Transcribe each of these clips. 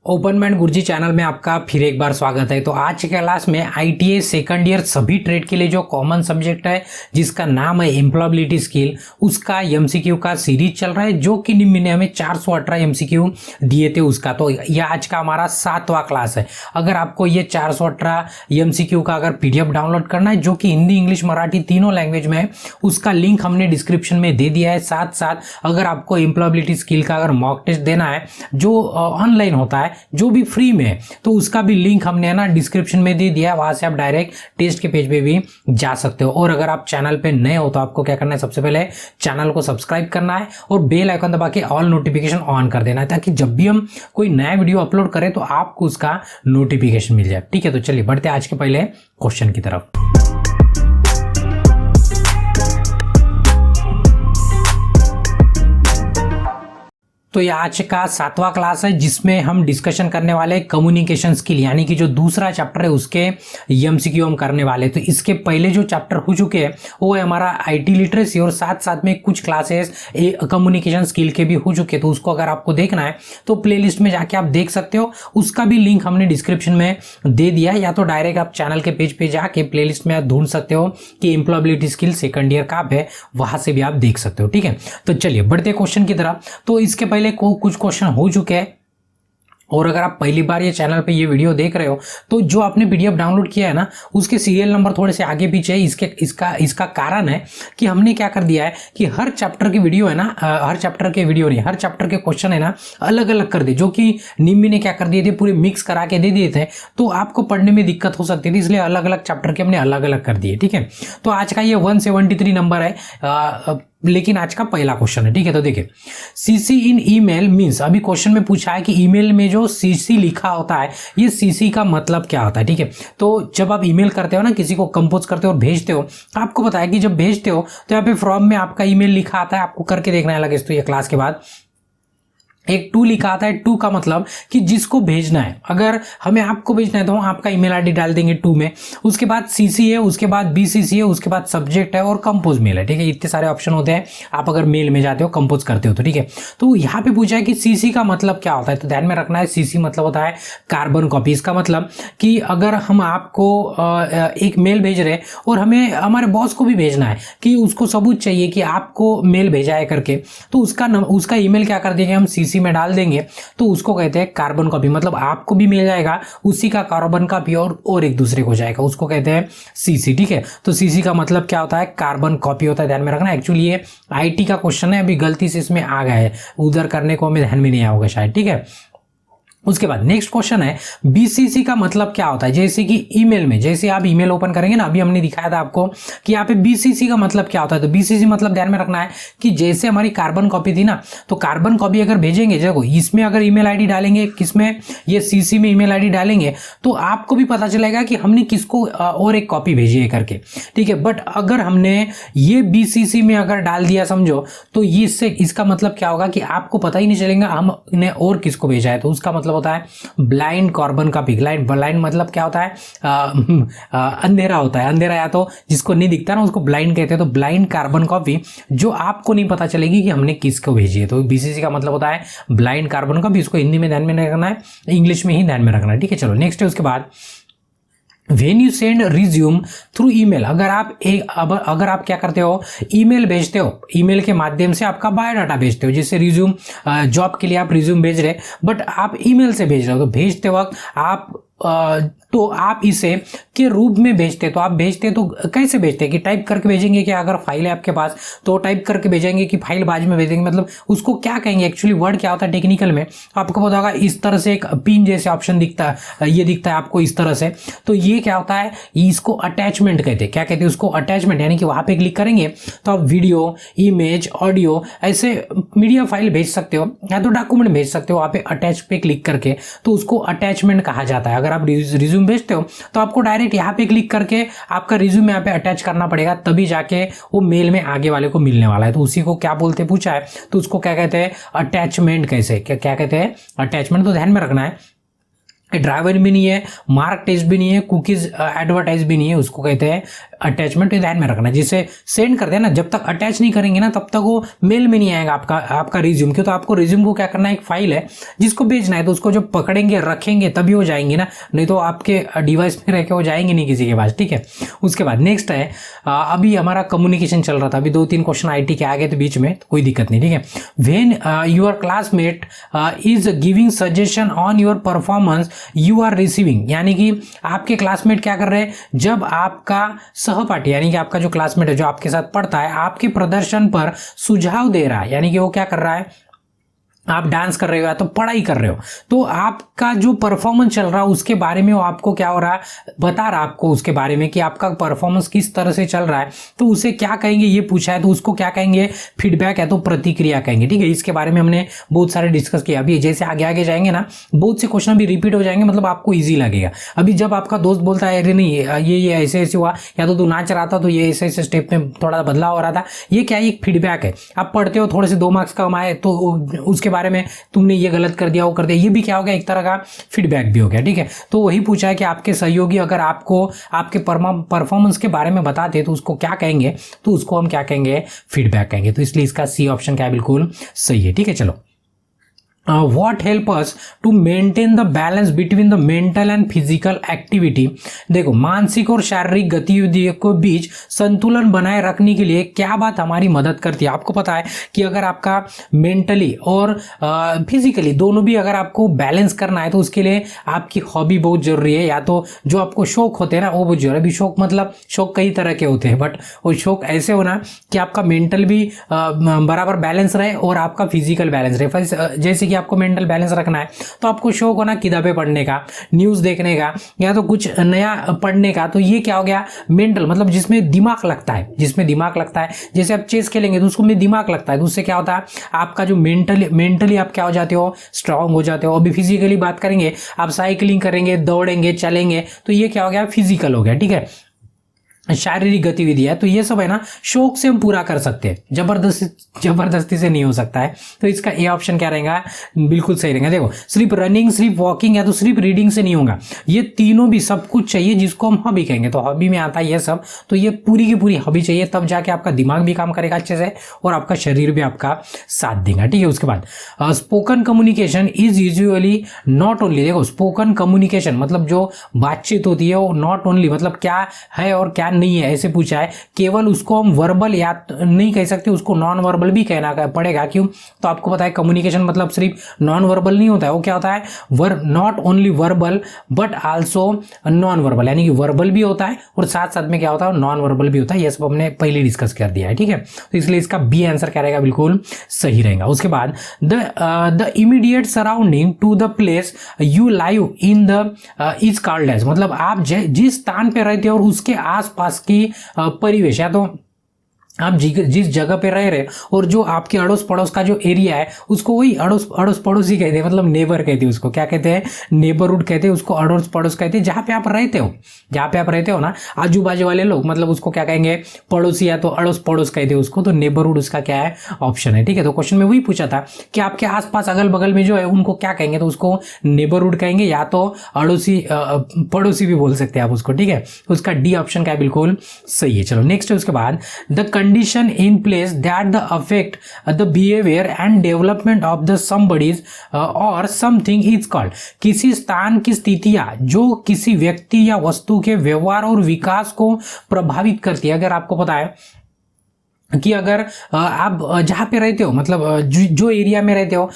Open mind गुरुजी channel में आपका फिर एक बार स्वागत है। तो आज के क्लास में आईटीआई सेकंड ईयर सभी ट्रेड के लिए जो कॉमन सब्जेक्ट है जिसका नाम है एम्प्लॉयबिलिटी स्किल, उसका एमसीक्यू का सीरीज चल रहा है जो कि निम्न ने हमें 418 एमसीक्यू दिए थे उसका। तो यह आज का हमारा 7वां क्लास है। अगर आपको ये 418 एमसीक्यू का अगर पीडीएफ डाउनलोड करना है जो कि हिंदी इंग्लिश मराठी तीनों लैंग्वेज में है, उसका लिंक हमने डिस्क्रिप्शन में दे दिया है। साथ साथ अगर आपको एम्प्लॉयबिलिटी स्किल का अगर मॉक टेस्ट देना है जो ऑनलाइन होता है, जो भी फ्री में है, तो उसका भी लिंक हमने ना डिस्क्रिप्शन में दे दिया है। वहां से आप डायरेक्ट टेस्ट के पेज पे भी जा सकते हो। और अगर आप चैनल पे नए हो तो आपको क्या करना है, सबसे पहले चैनल को सब्सक्राइब करना है और बेल आइकन दबा के ऑल नोटिफिकेशन ऑन कर देना है, ताकि जब भी हम कोई नया वीडियो अपलोड करें तो आपको उसका नोटिफिकेशन मिल जाए। ठीक है, तो चलिए बढ़ते हैं आज के पहले क्वेश्चन की तरफ। तो ये आज का 7वां क्लास है जिसमें हम डिस्कशन करने वाले हैं कम्युनिकेशन स्किल, यानी कि जो दूसरा चैप्टर है उसके एमसीक्यू हम करने वाले हैं। तो इसके पहले जो चैप्टर हो चुके हैं वो है हमारा आईटी लिटरेसी, और साथ साथ में कुछ क्लासेस कम्युनिकेशन स्किल के भी हो चुके हैं। तो उसको अगर आपको देखना है तो प्लेलिस्ट में जाके आप देख सकते हो, उसका भी लिंक हमने डिस्क्रिप्शन में दे दिया है, या तो डायरेक्ट आप चैनल के पेज पे जाके प्लेलिस्ट में आप ढूंढ सकते हो कि एम्प्लॉयबिलिटी स्किल सेकंड ईयर का है, वहां से भी आप देख सकते हो। ठीक है, तो चलिए बढ़ते क्वेश्चन की तरफ। तो इसके पहले कुछ क्वेश्चन हो चुके हैं, और अगर आप पहली बार ये चैनल पे ये वीडियो देख रहे हो तो जो आपने पीडीएफ डाउनलोड किया है ना, उसके सीरियल नंबर थोड़े से आगे पीछे है। इसका कारण है कि हमने क्या कर दिया है कि हर चैप्टर की वीडियो है ना, हर चैप्टर के वीडियो नहीं, हर चैप्टर के क्वेश्चन है ना अलग अलग कर दिए, जो कि निम्मी ने क्या कर दिए थे, पूरे मिक्स करा के दे दिए थे, तो आपको पढ़ने में दिक्कत हो सकती थी, इसलिए अलग अलग चैप्टर के हमने अलग अलग कर दिए। ठीक है, तो आज का ये 173 नंबर है, लेकिन आज का पहला क्वेश्चन है। ठीक है, तो देखिए सीसी इन ईमेल मींस, अभी क्वेश्चन में पूछा है कि ईमेल में जो सीसी लिखा होता है ये सीसी का मतलब क्या होता है। ठीक है, तो जब आप ईमेल करते हो ना, किसी को कंपोज करते हो और भेजते हो, आपको पता है कि जब भेजते हो तो यहाँ पे फ्रॉम में आपका ईमेल लिखा आता है, आपको करके देखना है लगे तो ये क्लास के बाद एक टू लिखा आता है। टू का मतलब कि जिसको भेजना है, अगर हमें आपको भेजना है तो हम आपका ईमेल आईडी डाल देंगे टू में, उसके बाद सीसी है, उसके बाद बीसीसी है, उसके बाद सब्जेक्ट है और कंपोज मेल है। ठीक है, इतने सारे ऑप्शन होते हैं आप अगर मेल में जाते हो कंपोज करते हो तो। ठीक है, तो यहाँ पे पूछा है कि सीसी का मतलब क्या होता है, तो ध्यान में रखना है सीसी मतलब होता है कार्बन कॉपी। इसका मतलब कि अगर हम आपको एक मेल भेज रहे हैं और हमें हमारे बॉस को भी भेजना है कि उसको सबूत चाहिए कि आपको मेल भेजा है करके, तो उसका ईमेल क्या कर देंगे हम सीसी में डाल देंगे, तो उसको कहते हैं कार्बन कॉपी। मतलब आपको भी मिल जाएगा उसी का कार्बन कॉपी और एक दूसरे को जाएगा, उसको कहते हैं सीसी। ठीक है, तो सीसी का मतलब क्या होता है, कार्बन कॉपी होता है, ध्यान में रखना। एक्चुअली ये आईटी का क्वेश्चन है, अभी गलती से इसमें आ गया है, उधर करने को हमें ध्यान में नहीं आओगे शायद। ठीक है, उसके बाद नेक्स्ट क्वेश्चन है बीसीसी का मतलब क्या होता है। जैसे कि ईमेल में, जैसे आप ईमेल ओपन करेंगे ना, अभी हमने दिखाया था आपको कि यहाँ पे बीसीसी का मतलब क्या होता है। तो बीसीसी मतलब ध्यान में रखना है कि जैसे हमारी कार्बन कॉपी थी ना, तो कार्बन कॉपी अगर भेजेंगे, देखो इसमें अगर ईमेल आईडी डालेंगे, किसमें, ये सीसी में ईमेल आईडी डालेंगे, तो आपको भी पता चलेगा कि हमने किसको और एक कॉपी भेजी है करके। ठीक है, बट अगर हमने ये बीसीसी में अगर डाल दिया समझो, तो इससे इसका मतलब क्या होगा कि आपको पता ही नहीं चलेगा हमने और किसको भेजा है। तो उसका मतलब होता है ब्लाइंड कार्बन कॉपी। ब्लाइंड मतलब क्या होता है, अंधेरा होता है, अंधेरा, या तो जिसको नहीं दिखता ना उसको ब्लाइंड कहते हैं। तो ब्लाइंड कार्बन कॉपी जो आपको नहीं पता चलेगी कि हमने किसको भेजी है। तो बीसीसी का मतलब होता है ब्लाइंड कार्बन कॉपी। इसको हिंदी में ध्यान में नहीं रखना है, इंग्लिश में ही ध्यान में रखना है। ठीक है, चलो नेक्स्ट है उसके बाद When you send resume through email, अगर आप क्या करते हो, ईमेल भेजते हो, ईमेल के माध्यम से आपका बायोडाटा भेजते हो, जैसे रिज्यूम, जॉब के लिए आप रिज्यूम भेज रहे, बट आप ईमेल से भेज रहे हो, तो भेजते वक्त आप इसे के रूप में भेजते, तो आप भेजते तो कैसे भेजते हैं कि टाइप करके भेजेंगे, कि अगर फाइल है आपके पास तो टाइप करके भेजेंगे कि फाइल बाद में भेजेंगे, मतलब उसको क्या कहेंगे, एक्चुअली वर्ड क्या होता है टेक्निकल में आपको पता होगा। इस तरह से एक पिन जैसे ऑप्शन दिखता है, ये दिखता है आपको इस तरह से, तो ये क्या होता है, इसको अटैचमेंट कहते हैं। क्या कहते हैं उसको, अटैचमेंट, यानी कि वहां पे क्लिक करेंगे तो आप वीडियो, इमेज, ऑडियो, ऐसे मीडिया फाइल भेज सकते हो या तो डॉक्यूमेंट भेज सकते हो। वहां पे अटैच पे क्लिक करके, तो उसको अटैचमेंट कहा जाता है। अगर आप रिज्यूम भेजते हो तो आपको डायरेक्ट यहाँ पे क्लिक करके आपका रिज्यूम यहाँ पे अटैच करना पड़ेगा, तभी जाके वो मेल में आगे वाले को मिलने वाला है। तो उसी को क्या बोलते पूछा है, तो उसको क्या कहते हैं, अटैचमेंट। कैसे क्या कहते हैं, अटैचमेंट। तो ध्यान में रखना है ड्राइवर भी नहीं है, मार्क टेस्ट भी नहीं है, कुकीज एडवर्टाइज भी नहीं है, उसको कहते हैं अटैचमेंट ध्यान में रखना, जिसे सेंड कर देना जब तक अटैच नहीं करेंगे ना तब तक वो मेल में नहीं आएगा आपका रिज्यूम। क्यों? तो आपको रिज्यूम को क्या करना है, एक फाइल है जिसको भेजना है, तो उसको जब पकड़ेंगे रखेंगे तभी हो जाएंगे ना, नहीं तो आपके डिवाइस में रह के हो जाएंगे नहीं किसी के पास, ठीक है। उसके बाद नेक्स्ट है, अभी हमारा कम्युनिकेशन चल रहा था, अभी 2-3 क्वेश्चन आईटी के आ गए थे बीच में, तो कोई दिक्कत नहीं, ठीक है। When your classmate is giving suggestion on your performance you are receiving, यानी कि आपके क्लासमेट क्या कर रहे हैं, जब आपका सहपाठी यानी कि आपका जो क्लासमेट है जो आपके साथ पढ़ता है आपके प्रदर्शन पर सुझाव दे रहा है, यानी कि वो क्या कर रहा है, आप डांस कर रहे हो या तो पढ़ाई कर रहे हो, तो आपका जो परफॉर्मेंस चल रहा है उसके बारे में वो आपको क्या हो रहा है, बता रहा है आपको उसके बारे में कि आपका परफॉर्मेंस किस तरह से चल रहा है, तो उसे क्या कहेंगे ये पूछा है, तो उसको क्या कहेंगे, फीडबैक या तो प्रतिक्रिया कहेंगे, ठीक है। इसके बारे में हमने बहुत सारे डिस्कस किया। अभी जैसे आगे आगे जाएंगे ना बहुत से क्वेश्चन भी रिपीट हो जाएंगे, मतलब आपको ईजी लगेगा। अभी जब आपका दोस्त बोलता है अरे नहीं ये ऐसे ऐसे हुआ, या तो तू नाच रहा था तो ये ऐसे ऐसे स्टेप में थोड़ा बदलाव हो रहा था, ये क्या है, एक फीडबैक है। आप पढ़ते हो थोड़े से 2 मार्क्स कम आए तो उसके बारे में तुमने ये गलत कर दिया वो कर दिया, ये भी क्या हो गया, एक तरह का फीडबैक भी हो गया, ठीक है। तो वही पूछा है कि आपके सहयोगी अगर आपको आपके परफॉर्मेंस के बारे में बताते तो उसको क्या कहेंगे, तो उसको हम क्या कहेंगे, फीडबैक कहेंगे। तो इसलिए इसका सी ऑप्शन क्या है, बिल्कुल सही है, ठीक है। चलो, what help us to maintain the balance between the mental and physical activity। देखो, मानसिक और शारीरिक गतिविधियों के बीच संतुलन बनाए रखने के लिए क्या बात हमारी मदद करती है। आपको पता है कि अगर आपका मेंटली और फिजिकली दोनों भी अगर आपको बैलेंस करना है तो उसके लिए आपकी हॉबी बहुत जरूरी है, या तो जो आपको शौक होते हैं ना वो बहुत जरूरी है। अभी शौक मतलब शौक कई तरह के होते हैं, बट वो शौक ऐसे होना कि आपका मेंटल भी बराबर बैलेंस रहे और आपका फिजिकल बैलेंस रहे। जैसे कि आपको मेंटल बैलेंस रखना है तो आपको शौक होना किताबें पढ़ने का, न्यूज़ देखने का, या तो कुछ नया पढ़ने का, तो ये क्या हो गया, मेंटल मतलब जिसमें दिमाग लगता है, जिसमें दिमाग लगता है। जैसे आप चेस खेलेंगे तो उसको में दिमाग लगता है, तो उससे क्या होता है, आपका जो मेंटली आप क्या हो जाते हो, स्ट्रांग हो जाते हो। अभी फिजिकली बात करेंगे, आप साइकिलिंग करेंगे, दौड़ेंगे, चलेंगे, तो ये क्या हो गया, फिजिकल हो गया, ठीक है, शारीरिक गतिविधि है। तो ये सब है ना शौक से हम पूरा कर सकते हैं, जबरदस्ती से नहीं हो सकता है। तो इसका ए ऑप्शन क्या रहेगा, बिल्कुल सही रहेगा। देखो, सिर्फ रनिंग, सिर्फ वॉकिंग या तो सिर्फ रीडिंग से नहीं होगा, ये तीनों भी सब कुछ चाहिए जिसको हम हॉबी कहेंगे। तो हॉबी में आता है ये सब, तो ये पूरी की पूरी हॉबी चाहिए, तब जाके आपका दिमाग भी काम करेगा अच्छे से और आपका शरीर भी आपका साथ देगा, ठीक है। उसके बाद spoken communication is usually not only, देखो स्पोकन कम्युनिकेशन मतलब जो बातचीत होती है वो नॉट ओनली मतलब क्या है और क्या नहीं है ऐसे पूछा है, केवल उसको हम वर्बल या नहीं कह सकते, उसको नॉन वर्बल भी कहना पड़ेगा। क्यों? तो आपको पता है कम्युनिकेशन मतलब सिर्फ नॉन वर्बल नहीं होता है, वो क्या होता है, not only verbal but also known verbal, यानी कि वर्बल भी होता है और साथ साथ में क्या होता है, नॉन वर्बल भी होता है। ये सब हमने पहले डिस्कस कर दिया है, ठीक है। तो इसलिए इसका बी आंसर क्या रहेगा, बिल्कुल सही रहेगा। उसके बाद the immediate surrounding to the place you live in the is called as, मतलब आप जिस स्थान पे रहते हो और उसके आसपास की परिवेश, या तो आप जिस जगह पे रह रहे और जो आपके अड़ोस पड़ोस का जो एरिया है उसको वही अड़ोस पड़ोसी कहते हैं, मतलब नेबर कहते हैं उसको, क्या कहते हैं, नेबरहुड कहते हैं उसको, अड़ोस पड़ोस कहते हैं। जहाँ पे आप रहते हो ना आजू बाजू वाले लोग, मतलब उसको क्या कहेंगे, पड़ोसी या तो अड़ोस पड़ोस कहते हैं उसको, तो नेबरहुड उसका क्या है, ऑप्शन है, ठीक है। तो क्वेश्चन में वही पूछा था कि आपके आसपास अगल बगल में जो है उनको क्या कहेंगे, तो उसको नेबरहुड कहेंगे या तो पड़ोसी भी बोल सकते हैं आप उसको, ठीक है। उसका डी ऑप्शन क्या है, बिल्कुल सही है। चलो नेक्स्ट है उसके बाद the condition in place that the affect the behavior and development of the somebody's or something is called, किसी स्थान की स्थितियां जो किसी व्यक्ति या वस्तु के व्यवहार और विकास को प्रभावित करती है। अगर आपको पता है कि अगर आप जहाँ पे रहते हो, मतलब जो एरिया में रहते हो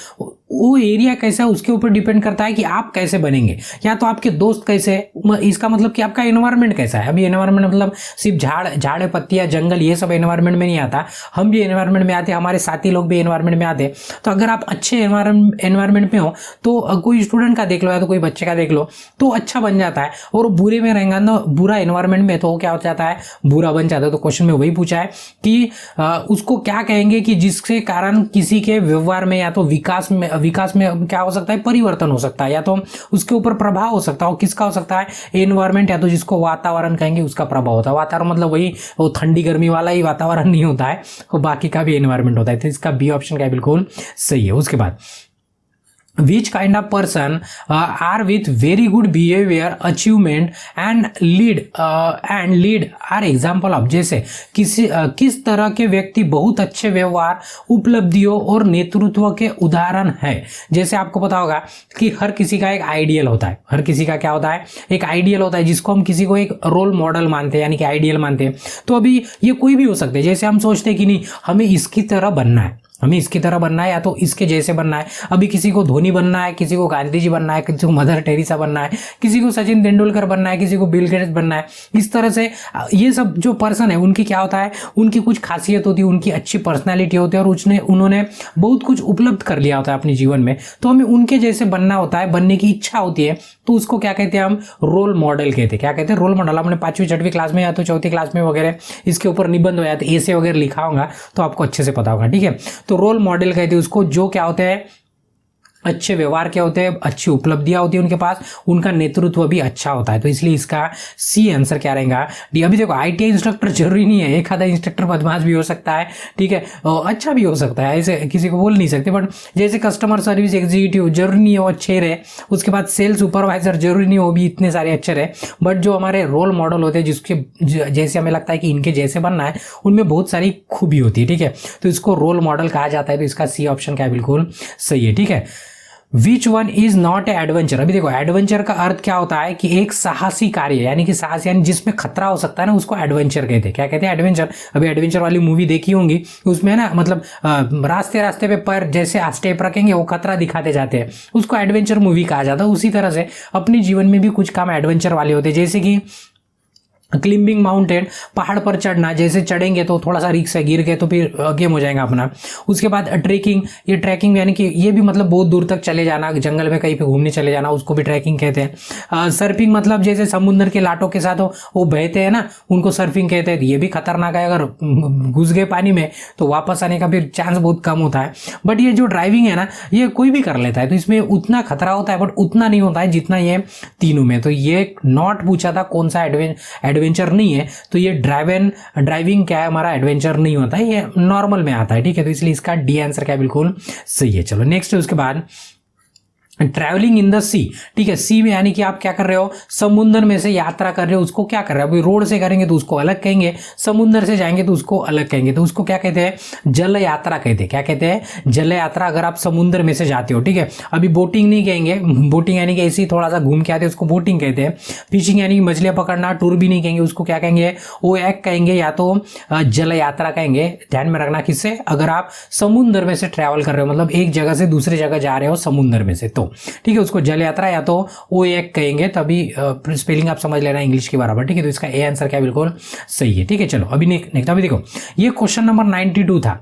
वो एरिया कैसा है उसके ऊपर डिपेंड करता है कि आप कैसे बनेंगे, या तो आपके दोस्त कैसे, इसका मतलब कि आपका एनवायरनमेंट कैसा है। अभी एनवायरनमेंट मतलब सिर्फ झाड़ पत्तियां जंगल ये सब एनवायरनमेंट में नहीं आता, हम भी एनवायरनमेंट में आते, हमारे साथी लोग भी एनवायरनमेंट में आते। तो अगर आप अच्छे एनवायरनमेंट में हो तो कोई स्टूडेंट का देख लो या तो कोई बच्चे का देख लो तो अच्छा बन जाता है, और बुरे में रहेगा ना, बुरा एनवायरनमेंट में तो वो क्या हो जाता है, बुरा बन जाता है। तो क्वेश्चन में वही पूछा है कि उसको क्या कहेंगे कि जिसके कारण किसी के व्यवहार में या तो विकास में क्या हो सकता है, परिवर्तन हो सकता है, या तो उसके ऊपर प्रभाव हो सकता है। किसका हो सकता है, एनवायरमेंट, या तो जिसको वातावरण कहेंगे उसका प्रभाव होता है। वातावरण मतलब वही वो ठंडी गर्मी वाला ही वातावरण नहीं होता है, वो बाकी का भी एनवायरमेंट होता है। तो इसका बी ऑप्शन क्या है, बिल्कुल सही है। उसके बाद which kind of person are with very good behavior achievement and lead are example of, जैसे किस तरह के व्यक्ति बहुत अच्छे व्यवहार, उपलब्धियों और नेतृत्व के उदाहरण है। जैसे आपको पता होगा कि हर किसी का एक आइडियल होता है, हर किसी का क्या होता है, एक आइडियल होता है जिसको हम किसी को एक रोल मॉडल मानते हैं, यानी कि आइडियल मानते हैं। तो अभी ये कोई भी हो सकता है, जैसे हम सोचते हैं कि नहीं हमें इसकी तरह बनना है, हमें इसकी तरह बनना है या तो इसके जैसे बनना है। अभी किसी को धोनी बनना है, किसी को गांधी जी बनना है, किसी को मदर टेरेसा बनना है, किसी को सचिन तेंदुलकर बनना है, किसी को बिल गेट्स बनना है। इस तरह से ये सब जो पर्सन है उनकी क्या होता है, उनकी कुछ खासियत होती है, उनकी अच्छी पर्सनैलिटी होती है और उन्होंने बहुत कुछ उपलब्ध कर लिया होता है अपने जीवन में। तो हमें उनके जैसे बनना होता है, बनने की इच्छा होती है, तो उसको क्या कहते हैं, हम रोल मॉडल कहते हैं। क्या कहते हैं, रोल मॉडल। आपने 5वीं 6वीं क्लास में या तो 4थी क्लास में वगैरह इसके ऊपर निबंध हो या तो ऐसे वगैरह लिखा होगा, तो आपको अच्छे से पता होगा। ठीक है, तो रोल मॉडल कहते हैं उसको, जो क्या होते हैं, अच्छे व्यवहार क्या होते हैं, अच्छी उपलब्धियां होती है उनके पास, उनका नेतृत्व भी अच्छा होता है। तो इसलिए इसका सी आंसर क्या रहेगा, डी। अभी देखो आईटीआई इंस्ट्रक्टर जरूरी नहीं है, एक आधा इंस्ट्रक्टर बदमाश भी हो सकता है, ठीक है, अच्छा भी हो सकता है, ऐसे किसी को बोल नहीं सकते। बट जैसे कस्टमर सर्विस एग्जीक्यूटिव जरूरी नहीं है वो अच्छे रहे, उसके बाद सेल्स सुपरवाइजर जरूरी नहीं हो भी इतने सारे अच्छे रहे। बट जो हमारे रोल मॉडल होते हैं, जिसके जैसे हमें लगता है कि इनके जैसे बनना है, उनमें बहुत सारी खूबी होती है। ठीक है, तो इसको रोल मॉडल कहा जाता है। तो इसका सी ऑप्शन क्या बिल्कुल सही है। ठीक है, which one is not a adventure. अभी देखो एडवेंचर का अर्थ क्या होता है कि एक साहसी कार्य, यानी कि साहस यानी जिसमें खतरा हो सकता है ना, उसको एडवेंचर कहते हैं। क्या कहते हैं, एडवेंचर। अभी एडवेंचर वाली मूवी देखी होंगी, उसमें ना मतलब रास्ते रास्ते पे पर जैसे स्टेप रखेंगे वो खतरा दिखाते जाते हैं, उसको एडवेंचर मूवी कहा जाता है। उसी तरह से अपने जीवन में भी कुछ काम एडवेंचर वाले होते हैं, जैसे कि क्लिम्बिंग माउंटेन, पहाड़ पर चढ़ना, जैसे चढ़ेंगे तो थोड़ा सा रिस्क है, गिर गए तो फिर गेम हो जाएगा अपना। उसके बाद ट्रैकिंग, ये ट्रैकिंग यानी कि ये भी मतलब बहुत दूर तक चले जाना, जंगल में कहीं पे घूमने चले जाना, उसको भी ट्रैकिंग कहते हैं। सर्फिंग मतलब जैसे समुद्र के लाटों के साथ वो बहते हैं ना, उनको सर्फिंग कहते हैं। ये भी खतरनाक है, अगर घुस गए पानी में तो वापस आने का फिर चांस बहुत कम होता है। बट ये जो ड्राइविंग है ना, ये कोई भी कर लेता है, तो इसमें उतना खतरा होता है बट उतना नहीं होता है जितना ये तीनों में। तो ये नॉट पूछा था कौन सा एडवेंचर नहीं है, तो ये ड्राइविंग क्या है हमारा, एडवेंचर नहीं होता है, ये नॉर्मल में आता है। ठीक है, तो इसलिए इसका डी आंसर क्या बिल्कुल सही है। चलो नेक्स्ट है उसके बाद ट्रैवलिंग इन द सी। ठीक है, सी में यानी कि आप क्या कर रहे हो, समुद्र में से यात्रा कर रहे हो, उसको क्या कर रहे हो। अभी रोड से करेंगे तो उसको अलग कहेंगे, समुद्र से जाएंगे तो उसको अलग कहेंगे। तो उसको क्या कहते हैं, जल यात्रा कहते हैं। क्या कहते हैं, जल यात्रा। अगर आप समुद्र में से जाते हो, ठीक है, अभी बोटिंग नहीं कहेंगे, बोटिंग यानी कि ऐसे ही थोड़ा सा घूम के आते हैं, उसको बोटिंग कहते हैं। फिशिंग यानी कि मछलियां पकड़ना, टूर भी नहीं कहेंगे, उसको क्या कहेंगे, वो एक कहेंगे या तो जल यात्रा कहेंगे। ध्यान में रखना किससे, अगर आप समुद्र में से ट्रैवल कर रहे हो, मतलब एक जगह से दूसरी जगह जा रहे हो समुद्र में से, तो ठीक है, उसको जल यात्रा या तो ओ एक कहेंगे। तभी स्पेलिंग आप समझ लेना इंग्लिश के बराबर। ठीक है, तो इसका ए आंसर क्या बिल्कुल सही है। ठीक है, चलो अभी नेक्स्ट। अभी देखो ये क्वेश्चन नंबर 92 था,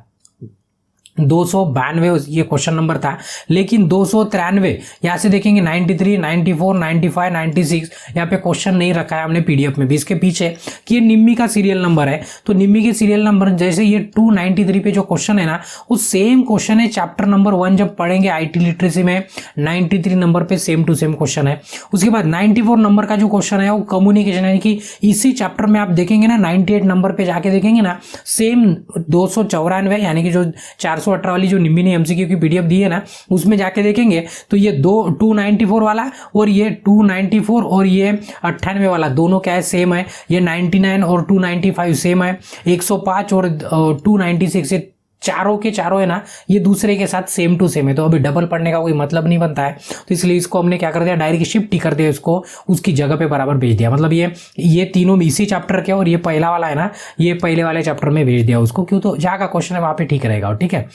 292 ये क्वेश्चन नंबर था, लेकिन 293 यहाँ से देखेंगे 93, 94, 95, 96 यहाँ पे क्वेश्चन नहीं रखा है हमने पीडीएफ में भी। इसके पीछे कि ये निम्मी का सीरियल नंबर है, तो निम्मी के सीरियल नंबर जैसे ये 293 पे जो क्वेश्चन है ना, वो सेम क्वेश्चन है चैप्टर नंबर 1 जब पढ़ेंगे आईटी लिटरेसी में, 93 नंबर पे सेम टू सेम क्वेश्चन है। उसके बाद 94 नंबर का जो क्वेश्चन है वो कम्युनिकेशन, यानी कि इसी चैप्टर में आप देखेंगे ना 98 नंबर पे जाके देखेंगे ना, सेम 294 यानी कि जो 418 वाली जो निम्मी ने एमसीक्यू की पीडीएफ दी है ना, उसमें जाके देखेंगे तो ये 294 वाला और ये 294 और ये 98 वाला दोनों क्या है, सेम है। ये 99 और 295 सेम है, 105 और 296 ये चारों के चारों है ना, ये दूसरे के साथ सेम टू सेम है। तो अभी डबल पढ़ने का कोई मतलब नहीं बनता है, तो इसलिए इसको हमने क्या कर दिया, डायरेक्ट शिफ्ट ही कर दिया, इसको उसकी जगह पे बराबर भेज दिया। मतलब ये तीनों इसी चैप्टर के, और ये पहला वाला है ना, ये पहले वाले चैप्टर में भेज दिया उसको। क्यों, तो जहाँ का क्वेश्चन है वहाँ पे ठीक रहेगा। ठीक है,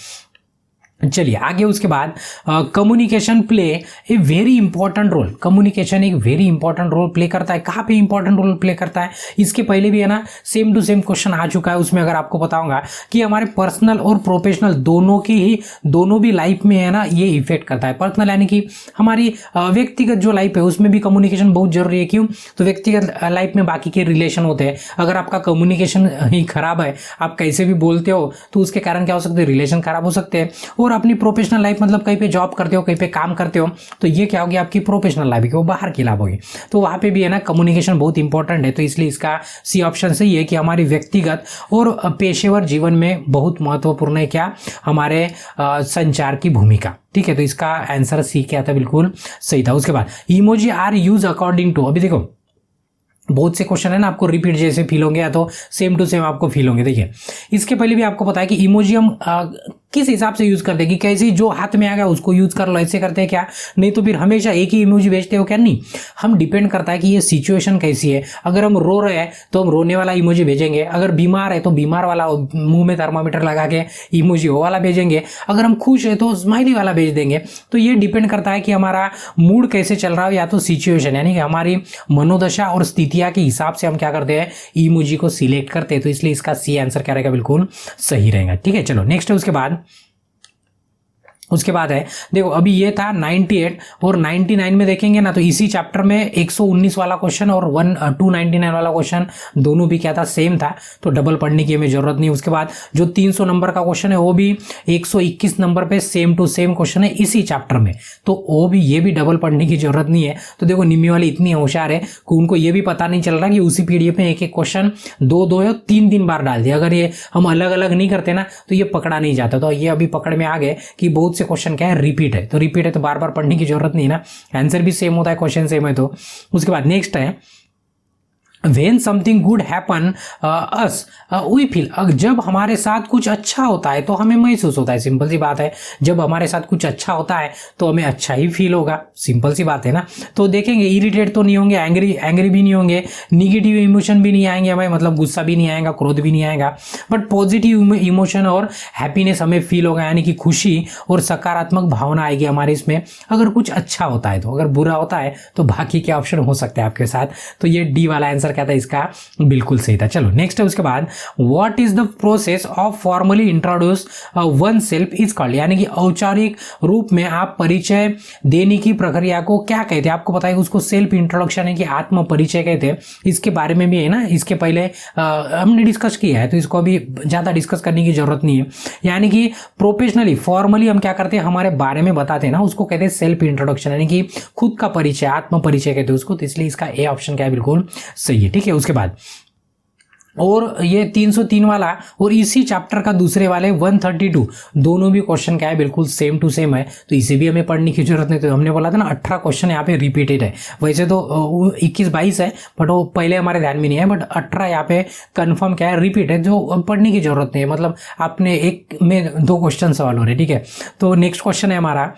चलिए आगे। उसके बाद communication play a very important role. Communication एक वेरी इंपॉर्टेंट रोल प्ले करता है। कहाँ पे इंपॉर्टेंट रोल प्ले करता है, इसके पहले भी है ना सेम टू सेम क्वेश्चन आ चुका है। उसमें अगर आपको पता होगा कि हमारे पर्सनल और प्रोफेशनल दोनों भी लाइफ में है ना ये इफेक्ट करता है। पर्सनल यानी कि हमारी व्यक्तिगत जो लाइफ है उसमें भी कम्युनिकेशन बहुत जरूरी है। क्यों, तो व्यक्तिगत लाइफ में बाकी के रिलेशन होते हैं, अगर आपका कम्युनिकेशन ही खराब है, आप कैसे भी बोलते हो, तो उसके कारण क्या हो सकते हैं, रिलेशन खराब हो सकते हैं। और अपनी प्रोफेशनल लाइफ मतलब कहीं पे जॉब करते हो, कहीं पे काम करते हो, तो ये क्या होगी आपकी प्रोफेशनल लाइफ की, वो बाहर की लाभ होगी। तो वहाँ पे भी है ना कम्युनिकेशन बहुत इंपॉर्टेंट है, तो इसलिए इसका सी ऑप्शन सही है कि हमारी व्यक्तिगत और पेशेवर जीवन में बहुत महत्वपूर्ण है क्या, हमारे संचार की भूमिका। ठीक है, तो इसका आंसर सी क्या था, बिल्कुल सही था। उसके बाद emoji are use according to, अभी देखो बहुत से क्वेश्चन है ना आपको रिपीट जैसे फील होंगे या तो सेम टू सेम आपको फील होंगे। देखिए इसके पहले भी आपको पता है कि इमोजी हम किस हिसाब से यूज करते हैं, कि कैसे जो हाथ में आ गया उसको यूज कर लो, ऐसे करते हैं क्या, नहीं तो फिर हमेशा एक ही इमोजी भेजते हो क्या, नहीं। हम डिपेंड करता है कि ये सिचुएशन कैसी है। अगर हम रो रहे हैं तो हम रोने वाला इमोजी भेजेंगे, अगर बीमार है तो बीमार वाला मुंह में थर्मामीटर लगा के इमोजी वो वाला भेजेंगे, अगर हम खुश है तो स्माइली वाला भेज देंगे। तो ये डिपेंड करता है कि हमारा मूड कैसे चल रहा है, या तो सिचुएशन यानी कि हमारी मनोदशा और स्थितियां के हिसाब से हम क्या करते हैं, इमोजी को सिलेक्ट करते हैं। तो इसलिए इसका सी आंसर क्या रहेगा, बिल्कुल सही रहेगा। ठीक है, चलो नेक्स्ट है उसके बाद है देखो, अभी ये था 98 और 99 में देखेंगे ना तो इसी चैप्टर में 119 वाला क्वेश्चन और 299 वाला क्वेश्चन दोनों भी क्या था, सेम था, तो डबल पढ़ने की हमें जरूरत नहीं। उसके बाद जो 300 नंबर का क्वेश्चन है वो भी 121 नंबर पे सेम टू सेम क्वेश्चन है इसी चैप्टर में, तो वो भी ये भी डबल पढ़ने की जरूरत नहीं है। तो देखो निम्मी वाली इतनी होशियार है कि उनको ये भी पता नहीं चल रहा कि उसी पीडीएफ में एक एक क्वेश्चन दो या तीन बार डाल दिया। अगर ये हम अलग अलग नहीं करते ना तो ये पकड़ा नहीं जाता। तो ये अभी पकड़ में आ गए कि बहुत से क्वेश्चन क्या है, रिपीट है, तो रिपीट है तो बार बार पढ़ने की जरूरत नहीं है ना, आंसर भी सेम होता है, क्वेश्चन सेम है। तो उसके बाद नेक्स्ट है When something good happen us we feel, जब हमारे साथ कुछ अच्छा होता है तो हमें महसूस होता है। सिंपल सी बात है, जब हमारे साथ कुछ अच्छा होता है तो हमें अच्छा ही फील होगा, सिंपल सी बात है ना। तो देखेंगे इरिटेट तो नहीं होंगे, एंग्री भी नहीं होंगे, निगेटिव इमोशन भी नहीं आएंगे हमें, मतलब गुस्सा भी नहीं आएगा, क्रोध भी नहीं आएगा, बट पॉजिटिव इमोशन और हैप्पीनेस हमें फील होगा, यानी कि खुशी और सकारात्मक भावना आएगी हमारे इसमें अगर कुछ अच्छा होता है। तो अगर बुरा होता है तो बाकी के ऑप्शन हो सकते हैं आपके साथ, तो ये डी वाला आंसर क्या था, इसका बिल्कुल सही था। चलो नेक्स्ट है उसके बाद, what is the process of formally introduce one self is called, यानी कि औपचारिक रूप में आप परिचय देने की प्रक्रिया को क्या कहते हैं। आपको पता है उसको सेल्फ इंट्रोडक्शन है कि आत्म परिचय कहते हैं। इसके बारे में भी है ना, इसके पहले हमने डिस्कस किया है, तो इसको अभी ज्यादा डिस्कस करने की जरूरत नहीं है। यानी कि प्रोफेशनली फॉर्मली हम क्या करते हैं, हमारे बारे में बताते हैं ना, उसको कहते हैं सेल्फ इंट्रोडक्शन, यानी कि खुद का परिचय, आत्म परिचय कहते हैं उसको। तो इसलिए इसका ए ऑप्शन क्या है, बिल्कुल सही है। ठीक है, उसके बाद और ये 303 वाला और इसी चैप्टर का दूसरे वाले 132 दोनों भी क्वेश्चन क्या है, बिल्कुल सेम टू सेम है, तो इसे भी हमें पढ़ने की जरूरत नहीं। तो हमने बोला था ना 18 क्वेश्चन यहाँ पे रिपीटेड है, वैसे तो 21-22 है बट वो पहले हमारे ध्यान में नहीं है, बट 18 यहाँ पे कंफर्म क्या है, रिपीट है, जो पढ़ने की जरूरत नहीं है, मतलब आपने एक में 2 क्वेश्चन सवाल हो रहे। ठीक है, तो नेक्स्ट क्वेश्चन है हमारा,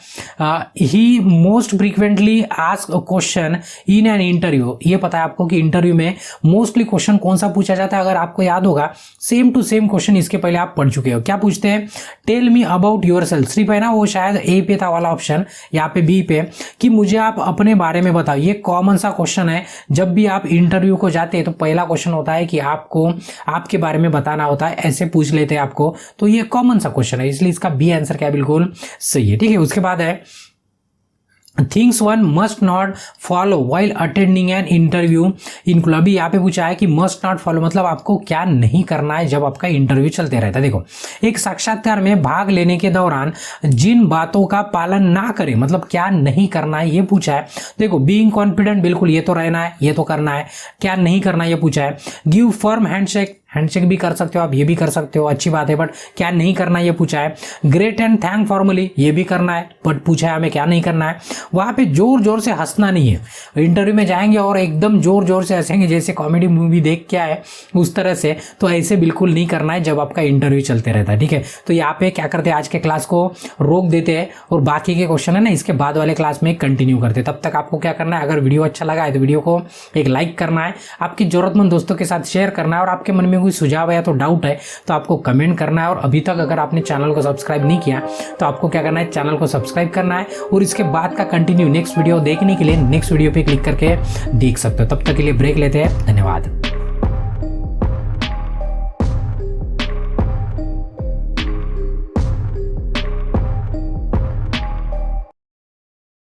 ही most frequently asked question in an interview. ये पता है आपको कि इंटरव्यू में मोस्टली क्वेश्चन कौन सा पूछा जाता है, अगर आपको याद होगा सेम टू सेम क्वेश्चन इसके पहले आप पढ़ चुके हो। क्या पूछते हैं, टेल मी अबाउट योरसेल्फ, सिर्फ है ना, वो शायद ए पे था वाला ऑप्शन, यहाँ पे बी पे, कि मुझे आप अपने बारे में बताओ। ये कॉमन सा क्वेश्चन है, जब भी आप इंटरव्यू को जाते हैं तो पहला क्वेश्चन होता है कि आपको आपके बारे में बताना होता है, ऐसे पूछ लेते हैं आपको, तो ये कॉमन सा क्वेश्चन है, इसलिए इसका बी आंसर क्या है, बिल्कुल सही है। ठीक है, उसके बाद है things one must not follow while attending an interview include. अभी यहाँ पे पूछा है कि मस्ट नॉट फॉलो मतलब आपको क्या नहीं करना है जब आपका इंटरव्यू चलते रहता है। देखो, एक साक्षात्कार में भाग लेने के दौरान जिन बातों का पालन ना करें, मतलब क्या नहीं करना है ये पूछा है। देखो, बीइंग कॉन्फिडेंट, बिल्कुल ये तो रहना है, ये तो करना है। क्या नहीं करना है ये पूछा है। गिव फर्म हैंडशेक, हैंडशेक भी कर सकते हो आप, ये भी कर सकते हो, अच्छी बात है, बट क्या नहीं करना ये पूछा है। ग्रेट एंड थैंक फॉर्मली, ये भी करना है, बट पूछा है हमें क्या नहीं करना है। वहां पे जोर जोर से हंसना नहीं है। इंटरव्यू में जाएंगे और एकदम जोर जोर से हंसेंगे जैसे कॉमेडी मूवी देख के आए उस तरह से, तो ऐसे बिल्कुल नहीं करना है जब आपका इंटरव्यू चलते रहता है। ठीक है, तो यहाँ पे क्या करते हैं, आज के क्लास को रोक देते हैं और बाकी के क्वेश्चन है ना इसके बाद वाले क्लास में कंटिन्यू करते हैं। तब तक आपको क्या करना है, अगर वीडियो अच्छा लगा है तो वीडियो को एक लाइक करना है, आपकी जरूरतमंद दोस्तों के साथ शेयर करना है, और आपके मन में कोई सुझाव है या तो डाउट है तो आपको कमेंट करना है। और अभी तक अगर आपने चैनल को सब्सक्राइब नहीं किया तो आपको क्या करना है, चैनल को सब्सक्राइब करना है, और इसके बाद का कंटिन्यू नेक्स्ट वीडियो देखने के लिए नेक्स्ट वीडियो पे क्लिक करके देख सकते हो। तब तक के लिए ब्रेक लेते हैं, धन्यवाद।